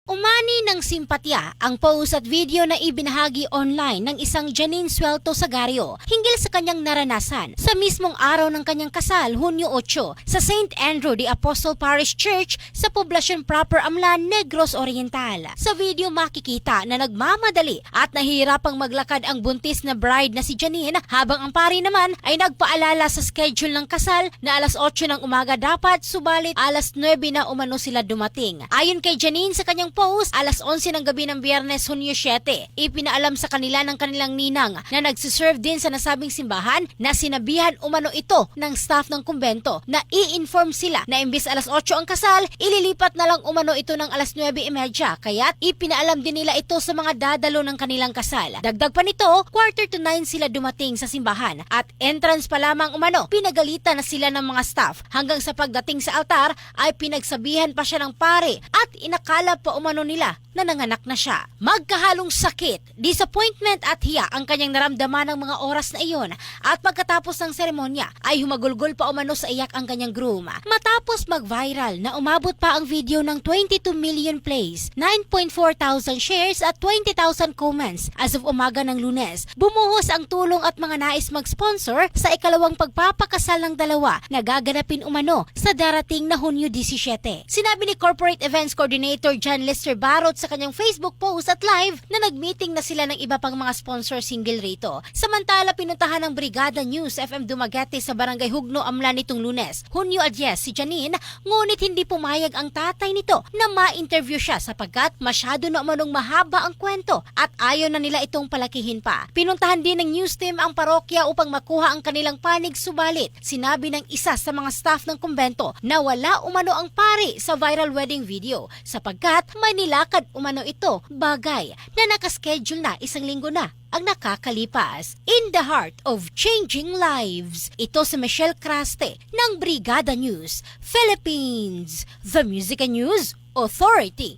Umani ng simpatya ang post at video na ibinahagi online ng isang Janine Suelto Sagario hinggil sa kanyang naranasan sa mismong araw ng kanyang kasal, Hunyo 8, sa St. Andrew the Apostle Parish Church sa poblasyon proper Amlan, Negros Oriental. Sa video makikita na nagmamadali at nahihirapang maglakad ang buntis na bride na si Janine habang ang pari naman ay nagpaalala sa schedule ng kasal na alas 8 ng umaga dapat, subalit alas 9 na umano sila dumating. Ayon kay Janine sa kanyang post, alas 11 ng gabi ng Biyernes, Hunyo 7, ipinaalam sa kanila ng kanilang ninang na nagsiserve din sa nasabing simbahan na sinabihan umano ito ng staff ng kumbento na i-inform sila na imbis alas 8 ang kasal, ililipat na lang umano ito ng alas 9:30, kaya't ipinaalam din nila ito sa mga dadalo ng kanilang kasal. Dagdag pa nito, 8:45 sila dumating sa simbahan at entrance pa lamang umano, pinagalitan na sila ng mga staff hanggang sa pagdating sa altar ay pinagsabihan pa siya ng pare at inakala pa umano nila na nanganak na siya. Magkahalong sakit, disappointment at hiya ang kanyang naramdaman ng mga oras na iyon at pagkatapos ng seremonya ay humagulgol pa umano sa iyak ang kanyang groom. Matapos mag-viral na umabot pa ang video ng 22 million plays, 9.4 thousand shares at 20,000 comments as of umaga ng Lunes, bumuhos ang tulong at mga nais mag-sponsor sa ikalawang pagpapakasal ng dalawa na gaganapin umano sa darating na Hunyo 17. Sinabi ni Corporate Events Coordinator John Lester Barot sa kanyang Facebook post at live na nag-meeting na sila ng iba pang mga sponsor single rito. Samantala, pinuntahan ng Brigada News FM Dumaguete sa Barangay Hugno, Amlan nitong Lunes, Hunyo 10 si Janine, ngunit hindi pumayag ang tatay nito na ma-interview siya sapagkat masyado na umanong mahaba ang kwento at ayaw na nila itong palakihin pa. Pinuntahan din ng news team ang parokya upang makuha ang kanilang panig, subalit sinabi ng isa sa mga staff ng kumbento na wala umano ang pari sa viral wedding video sapagkat may nilakad umano ito, bagay na nakaschedule na 1 linggo na ang nakakalipas. In the heart of changing lives, ito si Michelle Craste ng Brigada News Philippines, the Music and News Authority.